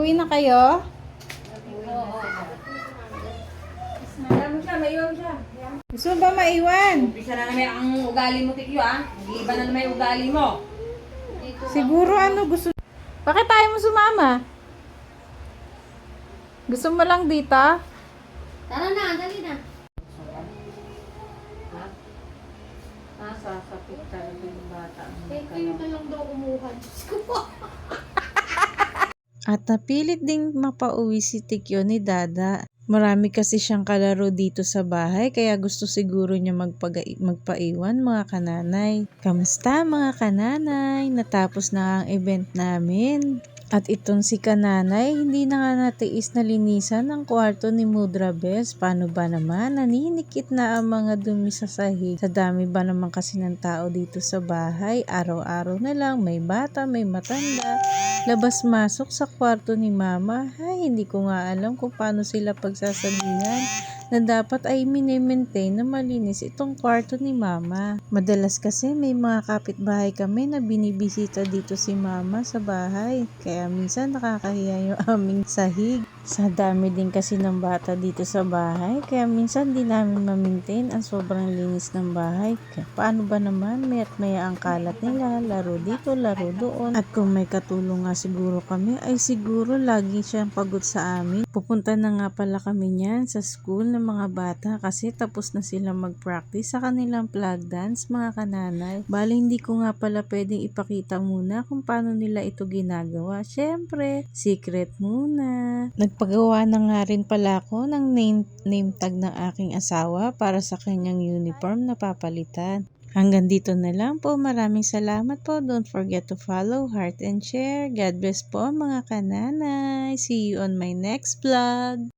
Uuwi na kayo? Oo. Alam mo siya, maiwan siya. Gusto mo ba maiwan? Umpisa na naman ang ugali mo, Tikyo, ah. Nag-iiba na naman yung ugali mo. Siguro gusto... Bakit tayo mo sumama? Gusto mo lang dito? Tara na, dali na. Nasasapit talaga yung bata. Kayo na lang daw kumuha. Diyos ko po. At napilit ding mapauwi si Tikyo ni Dada. Marami kasi siyang kalaro dito sa bahay kaya gusto siguro niya magpaiwan mga kananay. Kamusta mga kananay? Natapos na ang event namin. At itong si kananay, hindi na nga natiis na linisan ang kwarto ni Mudra Bes. Paano ba naman? Naninikit na ang mga dumi sa sahig. Sa dami ba naman kasi ng tao dito sa bahay? Araw-araw na lang, may bata, may matanda. Labas-masok sa kwarto ni Mama. Ay, hindi ko nga alam kung paano sila pagsasabihan na dapat ay mini-maintain na malinis itong kwarto ni Mama. Madalas kasi may mga kapitbahay kami na binibisita dito si Mama sa bahay. Kaya minsan nakakahiya yung aming sahig. Sa dami din kasi ng bata dito sa bahay, kaya minsan di namin ma-maintain ang sobrang linis ng bahay. Kaya paano ba naman, maya't maya ang kalat nila, laro dito, laro doon. At kung may katulong nga siguro kami, ay siguro lagi siyang pagod sa amin. Pupunta na nga pala kami niyan sa school ng mga bata kasi tapos na sila mag-practice sa kanilang flag dance mga kananay. Bali hindi ko nga pala pwedeng ipakita muna kung paano nila ito ginagawa. Syempre, secret muna. Nagpagawa na nga rin pala ako ng name tag ng aking asawa para sa kanyang uniform na papalitan. Hanggang dito na lang po. Maraming salamat po. Don't forget to follow, heart, and share. God bless po mga kananay. See you on my next vlog.